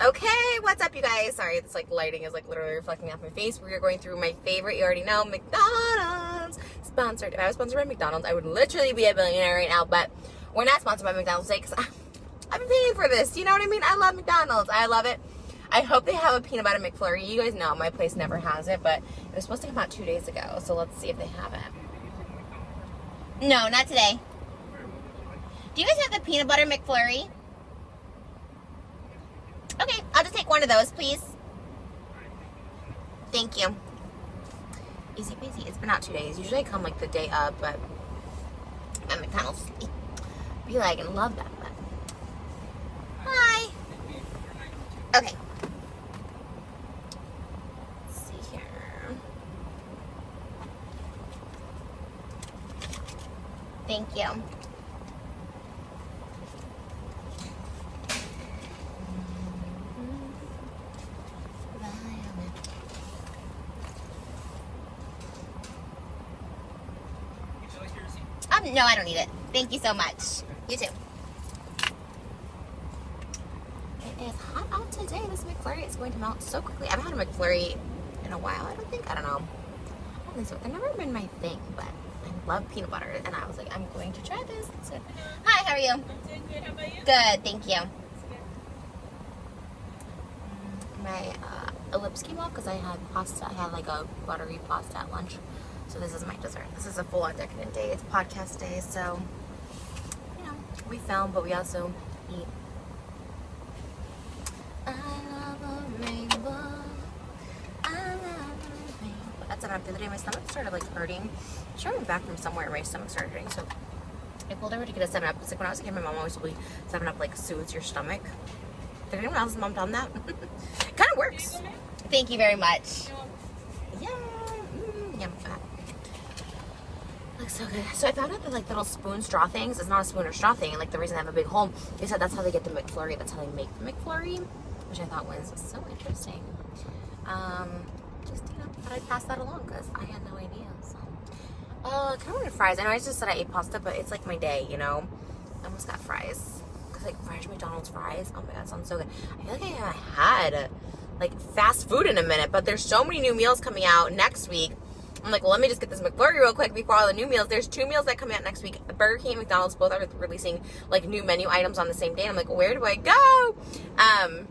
Okay, what's up, you guys? Sorry, this like lighting is like literally reflecting off my face. We are going through my favorite, you already know, McDonald's. Sponsored. If I was sponsored by McDonald's, I would literally be a billionaire right now, but we're not sponsored by McDonald's today because I've been paying for this. You know what I mean? I love McDonald's. I love it. I hope they have a peanut butter McFlurry. You guys know my place never has it, but it was supposed to come out 2 days ago, so let's see if they have it. No, not today. Do you guys have the peanut butter McFlurry? Okay, I'll just take one of those, please. Thank you. Easy peasy. It's been out 2 days. Usually I come like the day of, but at McDonald's be like and love that. But hi. Okay. Let's see here. Thank you. No, I don't need it. Thank you so much. You too. It is hot out today. This McFlurry is going to melt so quickly. I haven't had a McFlurry in a while. I don't know. I don't think so. They've never been my thing, but I love peanut butter. And I was like, I'm going to try this. So, hi, how are you? I'm doing good. How about you? Good, thank you. My lips came off because I had pasta. I had like a buttery pasta at lunch. So this is my dessert. This is a full-on decadent day. It's podcast day, so, you know, we film, but we also eat. I love a rainbow. I love a rainbow. That's enough. The other day, my stomach started, like, hurting. I was driving back from somewhere, and my stomach started hurting, so I pulled over to get a 7-Up. It's like when I was a kid, my mom always told me 7-Up, like, soothes your stomach. Did anyone else's mom done that? Kind of works. Thank you very much. Yeah. Yum. Looks so good. So I found out that like little spoon straw things is not a spoon or straw thing. And like the reason they have a big hole, they said that's how they get the McFlurry. That's how they make the McFlurry, which I thought was so interesting. Just, you know, thought I'd pass that along because I had no idea. So, kind of wanted fries. I know I just said I ate pasta, but it's like my day, you know. I almost got fries because like fresh McDonald's fries. Oh my god, sounds so good. I feel like I haven't had like fast food in a minute, but there's so many new meals coming out next week. I'm like, well, let me just get this McFlurry real quick before all the new meals. There's 2 meals that come out next week. Burger King and McDonald's both are releasing like new menu items on the same day. I'm like, where do I go? Oh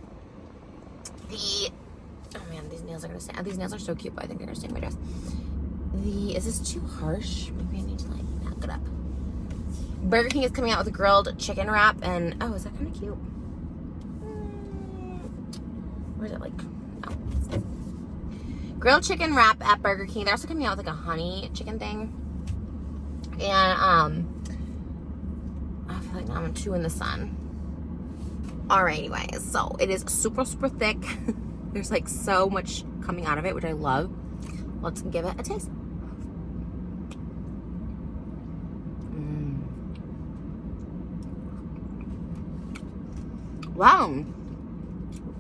man, these nails are gonna stay. These nails are so cute, but I think they're gonna stay in my dress. Is this too harsh? Maybe I need to like back it up. Burger King is coming out with a grilled chicken wrap, and oh, is that kind of cute? Where is it like? Oh. Grilled chicken wrap at Burger King. They're also coming out with like a honey chicken thing. And I feel like now I'm chewing the sun. Alright, anyways. So it is super, super thick. There's like so much coming out of it, which I love. Let's give it a taste. Wow.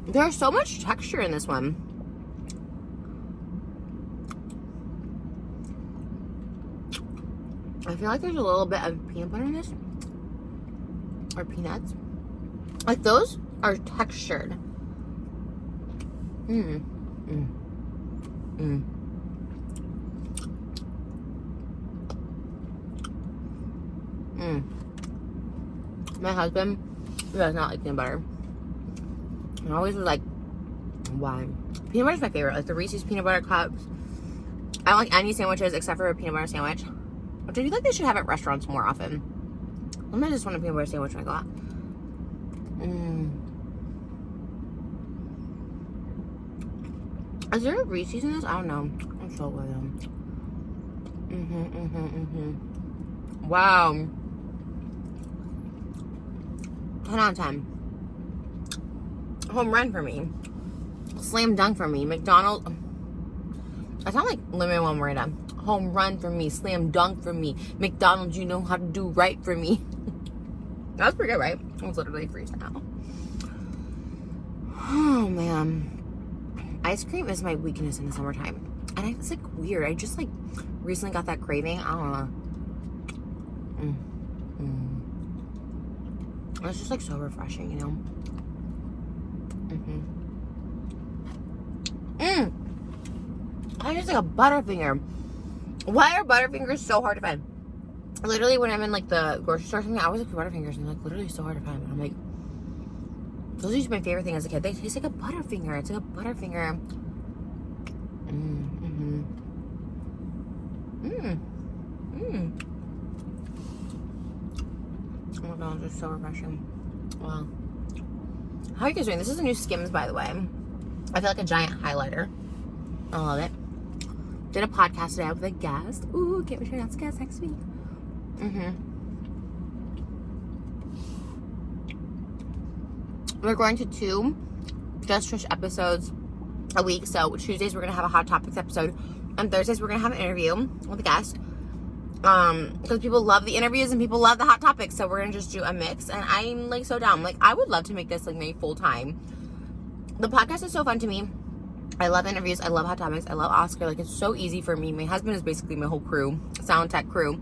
There's so much texture in this one. I feel like there's a little bit of peanut butter in this. Or peanuts. Like those are textured. My husband, he does not like peanut butter. And I always was like, why? Peanut butter is my favorite. Like the Reese's peanut butter cups. I don't like any sandwiches except for a peanut butter sandwich. Which I feel like they should have at restaurants more often. Sometimes I just want a peanut butter sandwich when I go out. Is there a Reese's in this? I don't know. I'm so good. Wow. 10 out of 10. Home run for me. Slam dunk for me. McDonald's. I sound like Lin-Manuel Miranda. Home run for me. Slam dunk for me. McDonald's, you know how to do right for me. That was pretty good, right? It was literally freestyle. Oh, man. Ice cream is my weakness in the summertime. And it's like weird. I just like recently got that craving. I don't know. It's just like so refreshing, you know? I just like a Butterfinger. Why are Butterfingers so hard to find? Literally, when I'm in like the grocery store or something, I always look for Butterfingers and they're like literally so hard to find. And I'm like, those used to be my favorite thing as a kid. They taste like a Butterfinger. It's like a Butterfinger. Oh my god, it's so refreshing. Wow. How are you guys doing? This is a new Skims, by the way. I feel like a giant highlighter. I love it. Did a podcast today with a guest. Ooh, can't wait to announce a guest next week. We're going to 2 Just Trish episodes a week. So Tuesdays we're gonna have a Hot Topics episode, and Thursdays we're gonna have an interview with a guest. Because people love the interviews and people love the hot topics, so we're gonna just do a mix. And I'm like so down. Like I would love to make this like maybe full time. The podcast is so fun to me. I love interviews. I love hot topics. I love Oscar. Like it's so easy for me. My husband is basically my whole crew, sound tech crew.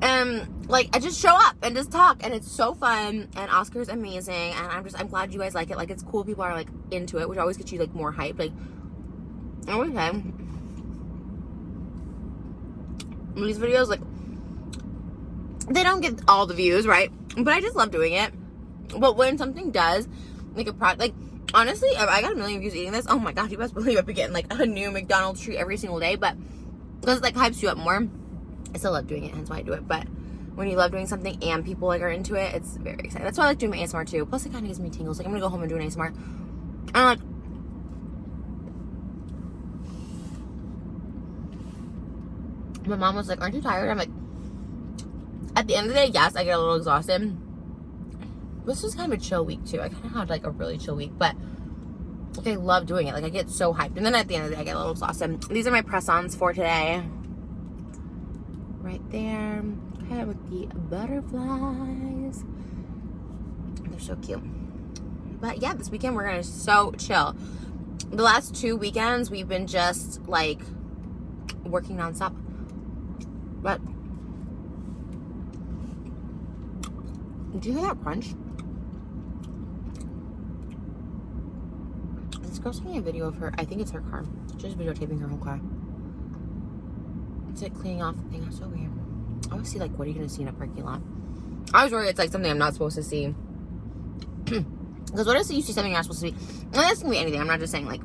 And like I just show up and just talk, and it's so fun. And Oscar's amazing, and I'm glad you guys like it. Like it's cool. People are like into it, which always gets you like more hype. Like okay, these videos like they don't get all the views, right? But I just love doing it. But when something does, like a product, like honestly, if I got 1 million views eating this, oh my god, you best believe I'd be getting like a new McDonald's treat every single day. But because it like hypes you up more, I still love doing it, hence why I do it. But when you love doing something and people like are into it, it's very exciting. That's why I like doing my ASMR too. Plus it kind of gives me tingles. Like I'm gonna go home and do an ASMR. I'm like, my mom was like, aren't you tired? I'm like, at the end of the day, yes, I get a little exhausted. This was kind of a chill week too. I kind of had like a really chill week, but like I love doing it. Like I get so hyped, and then at the end of the day I get a little exhausted. These are my press-ons for today. Right there, okay, with the butterflies. They're so cute. But yeah, this weekend we're gonna so chill. The last 2 weekends we've been just like working nonstop. But do you hear that crunch? This girl's taking a video of her. I think it's her car. She's videotaping her whole car. It's like cleaning off the thing. That's so weird. I always see like, what are you gonna see in a parking lot? I was worried it's like something I'm not supposed to see. Because what if you see something you're not supposed to see? And that's gonna be anything. I'm not just saying like,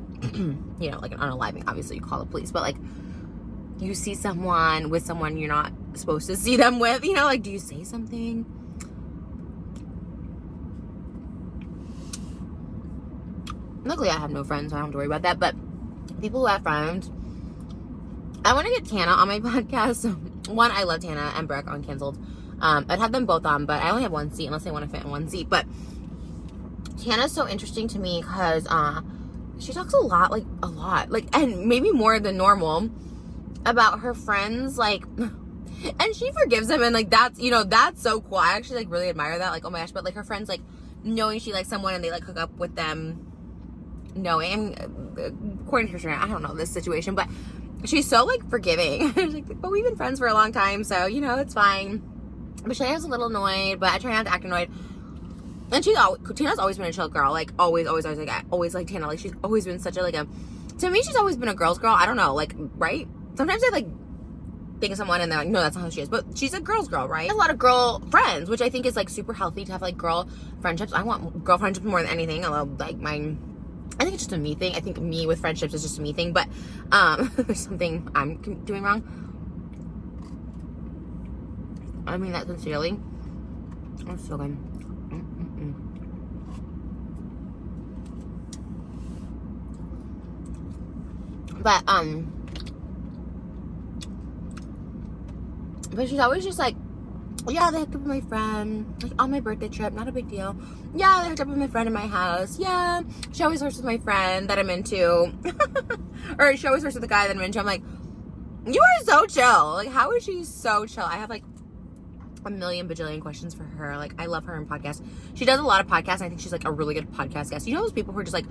you know, like an unaliving. Obviously, you call the police, but like, you see someone with someone you're not supposed to see them with. You know, like, do you say something? Luckily, I have no friends, so I don't have to worry about that. But people who have friends, I want to get Tana on my podcast. One, I love Tana and Brooke on Canceled. I'd have them both on, but I only have one seat unless they want to fit in one seat. But Tana's so interesting to me because she talks a lot, and maybe more than normal about her friends, like, and she forgives them, and like that's, you know, that's so cool. I actually like really admire that. Like, oh my gosh, but like her friends, like knowing she likes someone and they like hook up with them, knowing, according to her, I don't know this situation, but she's so like forgiving. Like, but we've been friends for a long time, so you know it's fine. But Shayna's a little annoyed, but I try not to act annoyed. And Tana's always been a chill girl, like always, like I always like Tana. Like she's always been such a like a. To me, she's always been a girl's girl. I don't know, like right. Sometimes I like think of someone and they're like, no, that's not how she is. But she's a girl's girl, right? A lot of girl friends, which I think is like super healthy to have like girl friendships. I want girl friendships more than anything. Although like mine, I think it's just a me thing. I think me with friendships is just a me thing. But there's something I'm doing wrong. I mean that sincerely. Oh, so good. But she's always just like, yeah, they hooked up with my friend, like on my birthday trip, not a big deal. Yeah, they hooked up with my friend in my house. Yeah, she always works with my friend that I'm into. Or she always works with the guy that I'm into. I'm like, you are so chill. Like, how is she so chill? I have like a million bajillion questions for her. Like, I love her in podcasts. She does a lot of podcasts, and I think she's like a really good podcast guest. You know those people who are just like,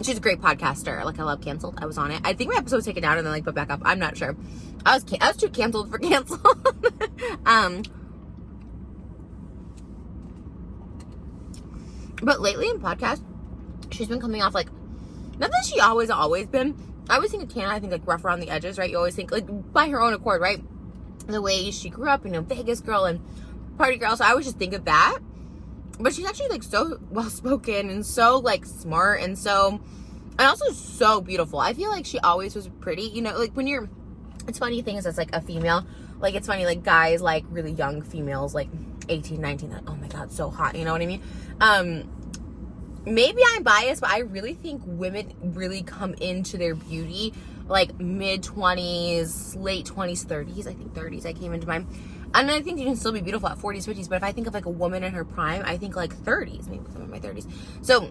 she's a great podcaster. Like, I love Canceled. I was on it. I think my episode was taken down and then like put back up. I'm not sure. I was too canceled for Canceled. But lately in podcasts, she's been coming off like, not that she always been. I always think of Tana, I think like rough around the edges, right? You always think like by her own accord, right? The way she grew up, you know, Vegas girl and party girl. So I always just think of that. But she's actually like so well spoken and so like smart and also so beautiful. I feel like she always was pretty, you know, like when you're, it's funny thing is, it's like a female, like it's funny, like guys like really young females, like 18, 19, like, oh my God, so hot, you know what I mean? Maybe I'm biased, but I really think women really come into their beauty like mid-20s, late 20s, 30s. I think 30s I came into mine. And I think you can still be beautiful at 40s, 50s, but if I think of like a woman in her prime, I think like 30s, maybe I'm in my 30s. So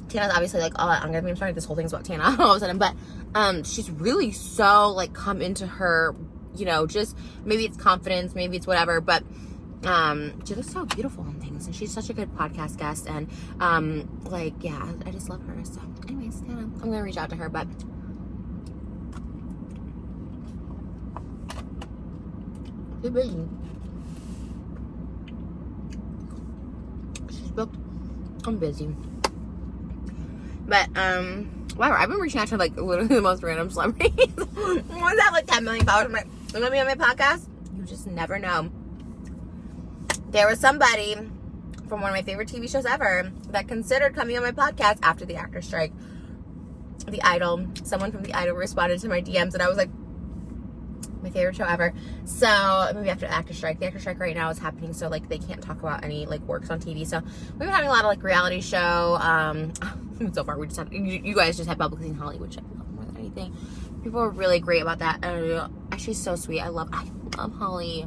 Tana's obviously like, oh, I'm sorry, this whole thing's about Tana all of a sudden, but she's really so like come into her, you know, just maybe it's confidence, maybe it's whatever, but she looks so beautiful and things, and she's such a good podcast guest, and like, yeah, I just love her. So anyways, Tana, I'm gonna reach out to her, but too busy. She's booked. I'm busy. But whatever. I've been reaching out to like literally the most random celebrities. What's that, like 10 million followers? I'm like, you gonna be on my podcast? You just never know. There was somebody from one of my favorite TV shows ever that considered coming on my podcast after the actor strike. The Idol. Someone from The Idol responded to my DMs, and I was like, my favorite show ever. So maybe after the actor strike. The actor strike right now is happening, so like they can't talk about any like works on TV. So we've been having a lot of like reality show. So far we just had, you guys just had Public Scene Holly, which I love more than anything. People were really great about that. She's so sweet. I love Holly.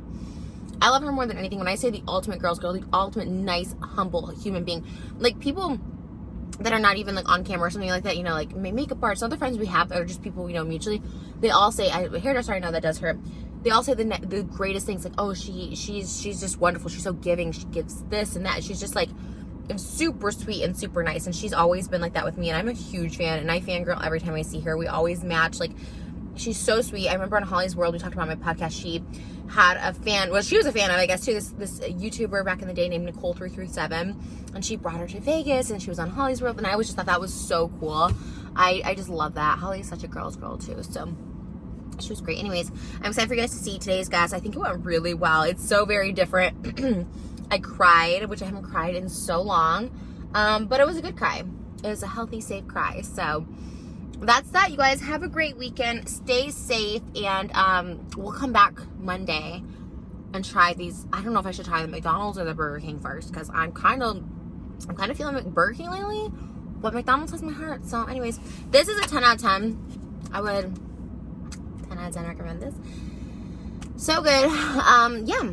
I love her more than anything. When I say the ultimate girl's girl, the ultimate nice, humble human being, like people that are not even like on camera or something like that, you know, like makeup artists, other friends we have that are just people, you know, mutually, they all say, a hairdresser I know that does her, they all say the greatest things, like, oh, she's just wonderful, she's so giving, she gives this and that, she's just like super sweet and super nice, and she's always been like that with me, and I'm a huge fan, and I fangirl every time I see her. We always match, like, she's so sweet. I remember on Holly's World, we talked about my podcast, she had a fan, well, she was a fan of, I guess, too, this YouTuber back in the day named Nicole337, and she brought her to Vegas, and she was on Holly's World, and I always just thought that was so cool. I just love that. Holly's such a girl's girl, too, so she was great. Anyways, I'm excited for you guys to see today's guest. I think it went really well. It's so very different. I cried, which I haven't cried in so long, but it was a good cry. It was a healthy, safe cry, so that's that. You guys have a great weekend. Stay safe, and we'll come back Monday and try these. I don't know if I should try the McDonald's or the Burger King first, because I'm kind of feeling like Burger King lately, but McDonald's has my heart. So anyways, this is a 10 out of 10. I would 10 out of 10 recommend this. So good. Yeah,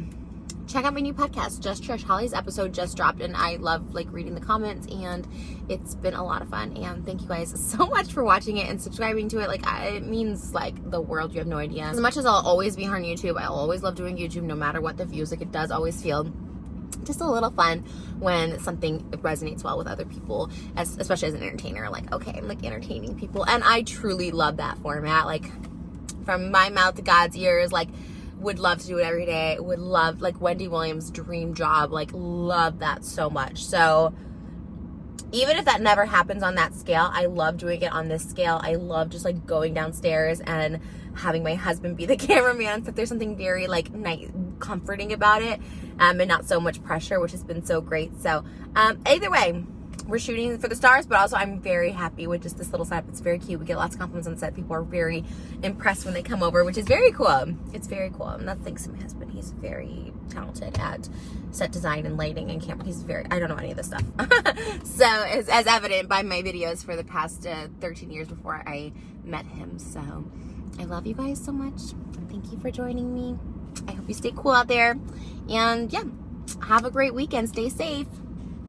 check out my new podcast, Just Trish. Holly's episode just dropped, and I love like reading the comments, and it's been a lot of fun. And thank you guys so much for watching it and subscribing to it. Like, it means like the world. You have no idea. As much as I'll always be on YouTube, I'll always love doing YouTube no matter what the views. Like, it does always feel just a little fun when something resonates well with other people, especially as an entertainer. Like, okay, I'm like entertaining people, and I truly love that format. Like, from my mouth to God's ears. Like, would love to do it every day. Would love, like, Wendy Williams' dream job. Like, love that so much. So even if that never happens on that scale, I love doing it on this scale. I love just like going downstairs and having my husband be the cameraman. So there's something very like nice, comforting about it, and not so much pressure, which has been so great. So either way, we're shooting for the stars, but also I'm very happy with just this little setup. It's very cute. We get lots of compliments on set. People are very impressed when they come over, which is very cool. It's very cool. And that's thanks to my husband. He's very talented at set design and lighting and camera. He's very, I don't know any of this stuff. So as evident by my videos for the past 13 years before I met him. So I love you guys so much. Thank you for joining me. I hope you stay cool out there. And yeah, have a great weekend. Stay safe.